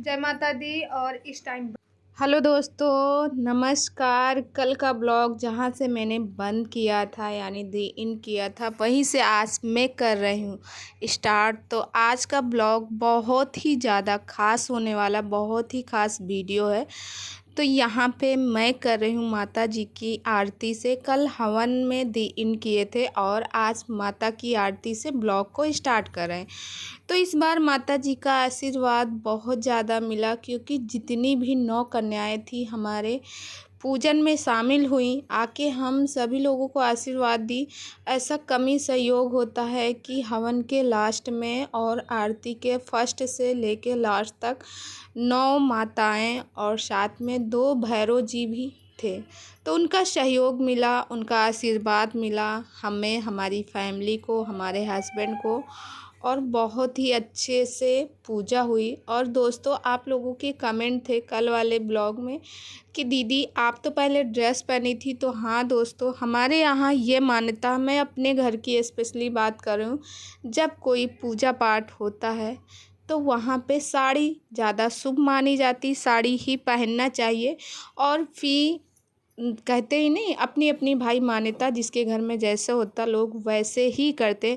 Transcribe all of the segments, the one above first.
जय माता दी। और इस टाइम हेलो दोस्तों, नमस्कार। कल का ब्लॉग जहाँ से मैंने बंद किया था यानी दी इन किया था, वहीं से आज मैं कर रही हूँ स्टार्ट। तो आज का ब्लॉग बहुत ही ज़्यादा खास होने वाला, बहुत ही खास वीडियो है। तो यहाँ पे मैं कर रही हूँ माता जी की आरती से। कल हवन में दी इन किए थे और आज माता की आरती से ब्लॉग को स्टार्ट कर रहे हैं। तो इस बार माता जी का आशीर्वाद बहुत ज़्यादा मिला, क्योंकि जितनी भी 9 कन्याएं थी हमारे पूजन में शामिल हुई, आके हम सभी लोगों को आशीर्वाद दी। ऐसा कमी सहयोग होता है कि हवन के लास्ट में और आरती के फर्स्ट से लेके लास्ट तक 9 माताएं और साथ में 2 भैरव जी भी थे। तो उनका सहयोग मिला, उनका आशीर्वाद मिला हमें, हमारी फैमिली को, हमारे हस्बैंड को, और बहुत ही अच्छे से पूजा हुई। और दोस्तों, आप लोगों के कमेंट थे कल वाले ब्लॉग में कि दीदी आप तो पहले ड्रेस पहनी थी। तो हाँ दोस्तों, हमारे यहाँ ये मान्यता, मैं अपने घर की स्पेशली बात कर रही हूँ, जब कोई पूजा पाठ होता है तो वहाँ पे साड़ी ज़्यादा शुभ मानी जाती, साड़ी ही पहनना चाहिए। और फिर कहते ही नहीं, अपनी अपनी भाई मान्यता, जिसके घर में जैसे होता लोग वैसे ही करते।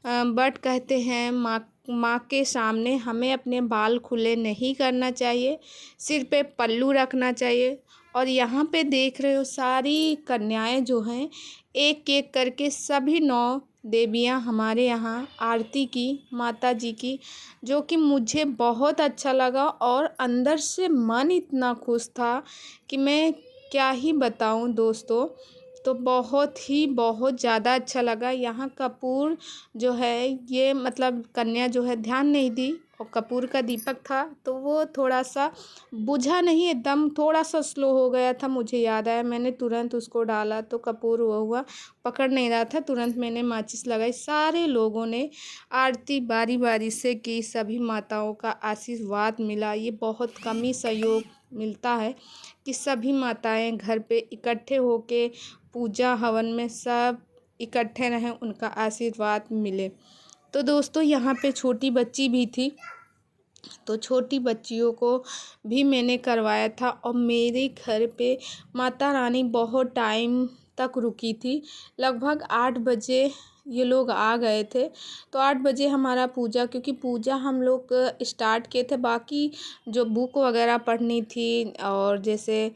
बट कहते हैं माँ के सामने हमें अपने बाल खुले नहीं करना चाहिए, सिर पे पल्लू रखना चाहिए। और यहाँ पे देख रहे हो सारी कन्याएं जो हैं, एक एक करके सभी 9 देवियाँ हमारे यहाँ आरती की माता जी की, जो कि मुझे बहुत अच्छा लगा। और अंदर से मन इतना खुश था कि मैं क्या ही बताऊं दोस्तों। तो बहुत ज़्यादा अच्छा लगा। यहाँ कपूर जो है, ये मतलब कन्या जो है ध्यान नहीं दी, और कपूर का दीपक था तो वो थोड़ा सा बुझा नहीं, एकदम थोड़ा सा स्लो हो गया था। मुझे याद आया, मैंने तुरंत उसको डाला तो कपूर वो हुआ, पकड़ नहीं रहा था। तुरंत मैंने माचिस लगाई। सारे लोगों ने आरती बारी बारी से की, सभी माताओं का आशीर्वाद मिला। ये बहुत कम ही सहयोग मिलता है कि सभी माताएं घर पे इकट्ठे होके पूजा हवन में सब इकट्ठे रहें, उनका आशीर्वाद मिले। तो दोस्तों, यहाँ पे छोटी बच्ची भी थी, तो छोटी बच्चियों को भी मैंने करवाया था। और मेरे घर पे माता रानी बहुत टाइम तक रुकी थी। लगभग 8 बजे ये लोग आ गए थे। तो 8 बजे हमारा पूजा, क्योंकि पूजा हम लोग स्टार्ट किए थे, बाकी जो बुक वगैरह पढ़नी थी और जैसे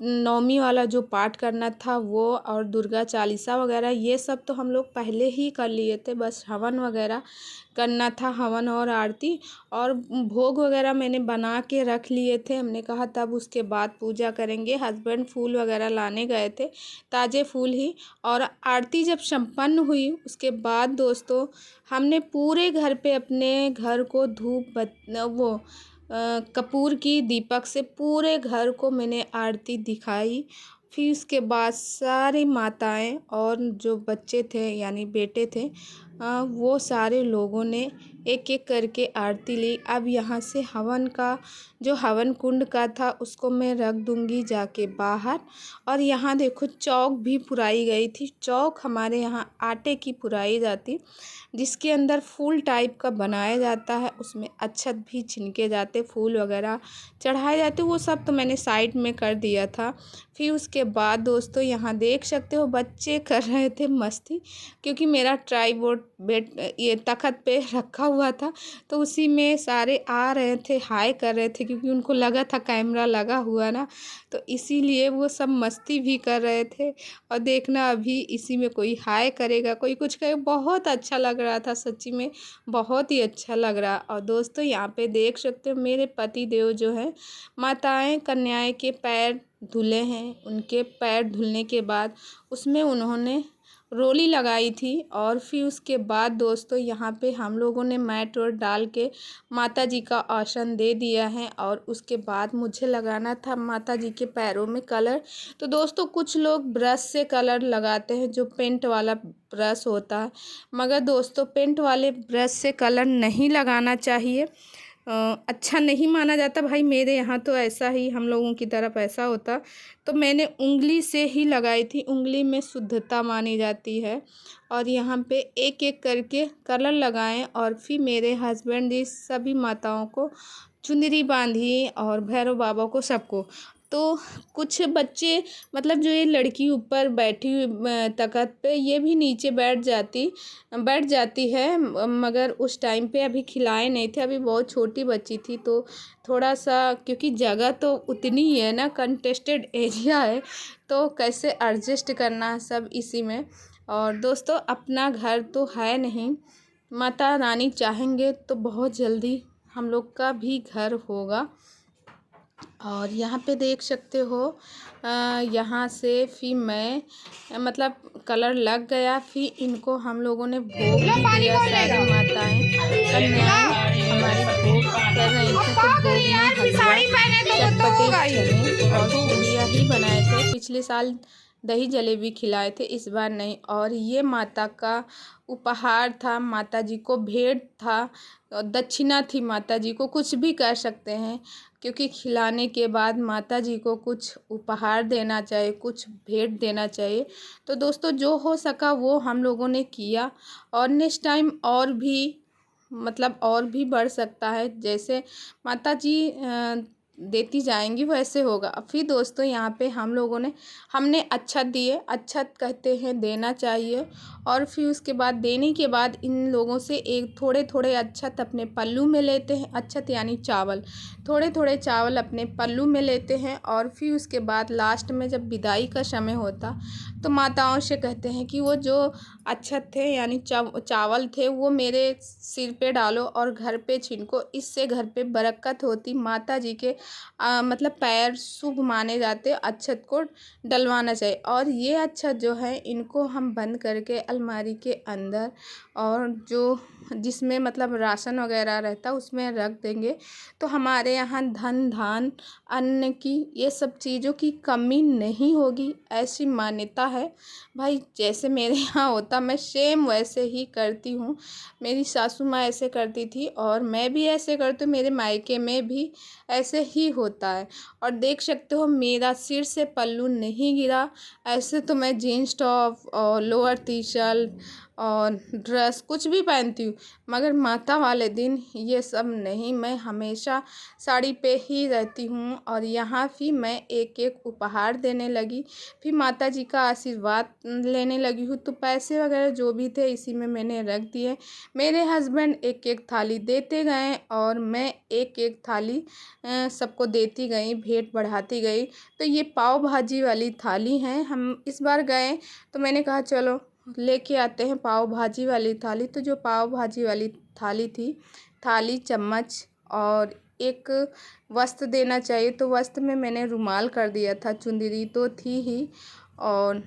नवमी वाला जो पाठ करना था वो, और दुर्गा चालीसा वगैरह, ये सब तो हम लोग पहले ही कर लिए थे। बस हवन वगैरह करना था, हवन और आरती, और भोग वगैरह मैंने बना के रख लिए थे। हमने कहा तब उसके बाद पूजा करेंगे। हस्बैंड फूल वगैरह लाने गए थे, ताज़े फूल ही। और आरती जब संपन्न हुई उसके बाद दोस्तों, हमने पूरे घर पे अपने घर को कपूर की दीपक से पूरे घर को मैंने आरती दिखाई। फिर उसके बाद सारी माताएं और जो बच्चे थे यानी बेटे थे, वो सारे लोगों ने एक एक करके आरती ली। अब यहाँ से हवन का जो हवन कुंड का था उसको मैं रख दूँगी जाके बाहर। और यहाँ देखो चौक भी पुराई गई थी। चौक हमारे यहाँ आटे की पुराई जाती, जिसके अंदर फूल टाइप का बनाया जाता है, उसमें अक्षत भी छिनके जाते, फूल वगैरह चढ़ाए जाते। वो सब तो मैंने साइड में कर दिया था। फिर उसके बाद दोस्तों, यहाँ देख सकते हो बच्चे कर रहे थे मस्ती, क्योंकि मेरा ट्राइपॉड बेड ये तखत पे रखा हुआ था, तो उसी में सारे आ रहे थे, हाय कर रहे थे, क्योंकि उनको लगा था कैमरा लगा हुआ ना, तो इसीलिए वो सब मस्ती भी कर रहे थे। और देखना अभी इसी में कोई हाय करेगा, कोई कुछ करेगा। बहुत अच्छा लग रहा था, सच्ची में बहुत ही अच्छा लग रहा। और दोस्तों, यहाँ पे देख सकते हो मेरे पति देव जो है, माताएं कन्याएं के पैर धुले हैं। उनके पैर धुलने के बाद उसमें उन्होंने रोली लगाई थी। और फिर उसके बाद दोस्तों, यहाँ पे हम लोगों ने मैट और डाल के माता जी का आसन दे दिया है। और उसके बाद मुझे लगाना था माता जी के पैरों में कलर। तो दोस्तों, कुछ लोग ब्रश से कलर लगाते हैं, जो पेंट वाला ब्रश होता है, मगर दोस्तों पेंट वाले ब्रश से कलर नहीं लगाना चाहिए। अच्छा नहीं माना जाता भाई। मेरे यहाँ तो ऐसा ही, हम लोगों की तरफ ऐसा होता। तो मैंने उंगली से ही लगाई थी, उंगली में शुद्धता मानी जाती है। और यहाँ पे एक एक करके कलर लगाएं। और फिर मेरे हस्बैंड जी सभी माताओं को चुनरी बांधी और भैरव बाबा को सबको। तो कुछ बच्चे मतलब जो ये लड़की ऊपर बैठी हुई तख़्त पे, ये भी नीचे बैठ जाती है, मगर उस टाइम पे अभी खिलाए नहीं थे, अभी बहुत छोटी बच्ची थी। तो थोड़ा सा, क्योंकि जगह तो उतनी ही है ना, कंटेस्टेड एरिया है, तो कैसे एडजस्ट करना है सब इसी में। और दोस्तों, अपना घर तो है नहीं, माता रानी चाहेंगे तो बहुत जल्दी हम लोग का भी घर होगा। और यहाँ पे देख सकते हो, यहाँ से फिर मैं मतलब कलर लग गया, फिर इनको हम लोगों ने भोग भी दिया। सारी माताएं कन्याएं हमारी भोग कर रही थी, तो भोग में हलवा, चटपटे चने और पूड़ियाँ ही बनाए थे। पिछले साल दही जलेबी खिलाए थे, इस बार नहीं। और ये माता का उपहार था, माता जी को भेंट था, दक्षिणा थी। माता जी को कुछ भी कर सकते हैं, क्योंकि खिलाने के बाद माता जी को कुछ उपहार देना चाहिए, कुछ भेंट देना चाहिए। तो दोस्तों, जो हो सका वो हम लोगों ने किया, और नेक्स्ट टाइम और भी मतलब और भी बढ़ सकता है, जैसे माता जी देती जाएंगी वैसे होगा। फिर दोस्तों, यहाँ पे हमने अक्षत दिए। अक्षत कहते हैं देना चाहिए, और फिर उसके बाद देने के बाद इन लोगों से एक थोड़े थोड़े अक्षत अपने पल्लू में लेते हैं। अक्षत यानी चावल, थोड़े थोड़े चावल अपने पल्लू में लेते हैं। और फिर उसके बाद लास्ट में जब विदाई का समय होता, तो माताओं से कहते हैं कि वो जो अक्षत थे यानी चावल थे, वो मेरे सिर पे डालो और घर पे छिनको, इससे घर पे बरकत होती। माता जी के मतलब पैर शुभ माने जाते, अक्षत को डलवाना चाहिए। और ये अक्षत जो है, इनको हम बंद करके अलमारी के अंदर, और जो जिसमें मतलब राशन वगैरह रहता उसमें रख देंगे, तो हमारे यहाँ धन धान अन्न की, ये सब चीज़ों की कमी नहीं होगी, ऐसी मान्यता है। भाई, जैसे मेरे यहाँ होता मैं सेम वैसे ही करती हूँ। मेरी सासू माँ ऐसे करती थी और मैं भी ऐसे करती हूँ, मेरे मायके में भी ऐसे ही होता है। और देख सकते हो, मेरा सिर से पल्लू नहीं गिरा। ऐसे तो मैं जीन्स टॉप और लोअर टी शर्ट और ड्रेस कुछ भी पहनती हूँ, मगर माता वाले दिन ये सब नहीं, मैं हमेशा साड़ी पे ही रहती हूँ। और यहाँ फिर मैं एक एक उपहार देने लगी, फिर माता जी का आशीर्वाद लेने लगी हूँ। तो पैसे वगैरह जो भी थे इसी में मैंने रख दिए। मेरे हस्बैंड एक एक थाली देते गए, और मैं एक एक थाली सबको देती गई, भेंट बढ़ाती गई। तो ये पाव भाजी वाली थाली है। हम इस बार गए तो मैंने कहा चलो लेके आते हैं पाव भाजी वाली थाली। तो जो पाव भाजी वाली थाली थी, थाली, चम्मच और एक वस्त्र देना चाहिए, तो वस्त्र में मैंने रुमाल कर दिया था। चुंदरी तो थी ही, और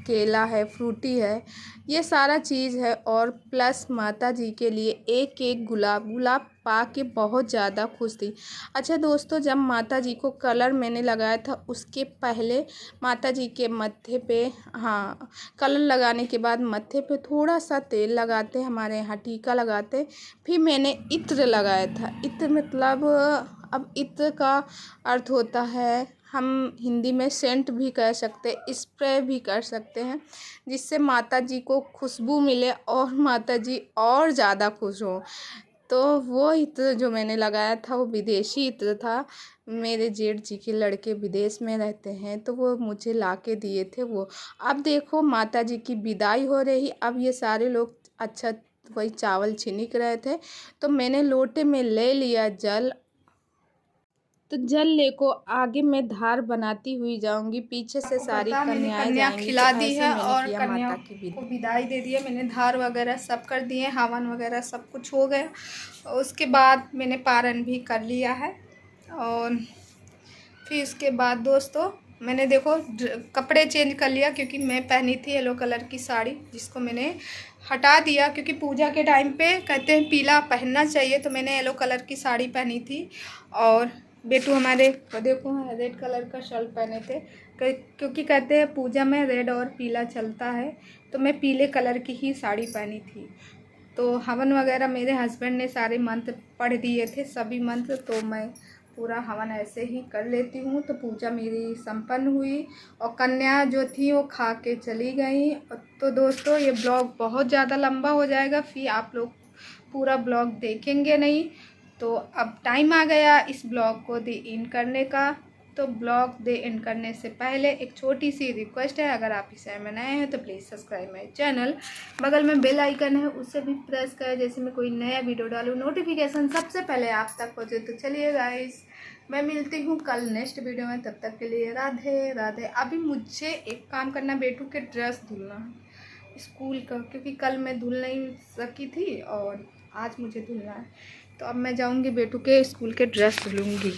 केला है, फ्रूटी है, ये सारा चीज़ है। और प्लस माता जी के लिए एक एक गुलाब पा के बहुत ज़्यादा खुश थी। अच्छा दोस्तों, जब माता जी को कलर मैंने लगाया था, उसके पहले माता जी के मत्थे पे, हाँ, कलर लगाने के बाद मत्थे पे थोड़ा सा तेल लगाते, हमारे यहाँ टीका लगाते। फिर मैंने इत्र लगाया था। इत्र मतलब, अब इत्र का अर्थ होता है, हम हिंदी में सेंट भी कह सकते हैं, स्प्रे भी कर सकते हैं, जिससे माता जी को खुशबू मिले और माता जी और ज़्यादा खुश हो। तो वो इत्र जो मैंने लगाया था वो विदेशी इत्र था। मेरे जेठ जी के लड़के विदेश में रहते हैं, तो वो मुझे ला के दिए थे वो। अब देखो, माता जी की विदाई हो रही, अब ये सारे लोग अच्छा वही चावल छिनिक रहे थे, तो मैंने लोटे में ले लिया जल। तो जल लेको आगे मैं धार बनाती हुई जाऊंगी, पीछे से आपको सारी पता, मैंने कन्याएं कन्या जाएंगी। खिला तो दी ऐसे है मैंने और किया कन्या माता की को विदाई। विदाई दे दी है। मैंने धार वगैरह सब कर दिए, हवन वगैरह सब कुछ हो गया। और उसके बाद मैंने पारण भी कर लिया है। और फिर उसके बाद दोस्तों, मैंने देखो कपड़े चेंज कर लिया, क्योंकि मैं पहनी थी येलो कलर की साड़ी, जिसको मैंने हटा दिया, क्योंकि पूजा के टाइम पे कहते हैं पीला पहनना चाहिए, तो मैंने येलो कलर की साड़ी पहनी थी। और बेटू हमारे देखो रेड कलर का शर्ट पहने थे, क्योंकि कहते हैं पूजा में रेड और पीला चलता है, तो मैं पीले कलर की ही साड़ी पहनी थी। तो हवन वगैरह मेरे हस्बैंड ने सारे मंत्र पढ़ दिए थे, सभी मंत्र, तो मैं पूरा हवन ऐसे ही कर लेती हूँ। तो पूजा मेरी संपन्न हुई, और कन्या जो थी वो खा के चली गई। तो दोस्तों, ये ब्लॉग बहुत ज़्यादा लंबा हो जाएगा, फिर आप लोग पूरा ब्लॉग देखेंगे नहीं, तो अब टाइम आ गया इस ब्लॉग को दी इन करने का। तो ब्लॉग दे एंड करने से पहले एक छोटी सी रिक्वेस्ट है, अगर आप इस चैनल में नए हैं तो प्लीज़ सब्सक्राइब माई चैनल। बगल में बेल आइकन है, उसे भी प्रेस करें, जैसे मैं कोई नया वीडियो डालूँ नोटिफिकेशन सबसे पहले आप तक पहुँचे। तो चलिए गाइस, मैं मिलती हूँ कल नेक्स्ट वीडियो में, तब तक के लिए राधे राधे। अभी मुझे एक काम करना, बेटू के ड्रेस धुलना है स्कूल का, क्योंकि कल मैं धुल नहीं सकी थी और आज मुझे धुलना है। तो अब मैं जाऊँगी बेटू के स्कूल के ड्रेस धुलूँगी।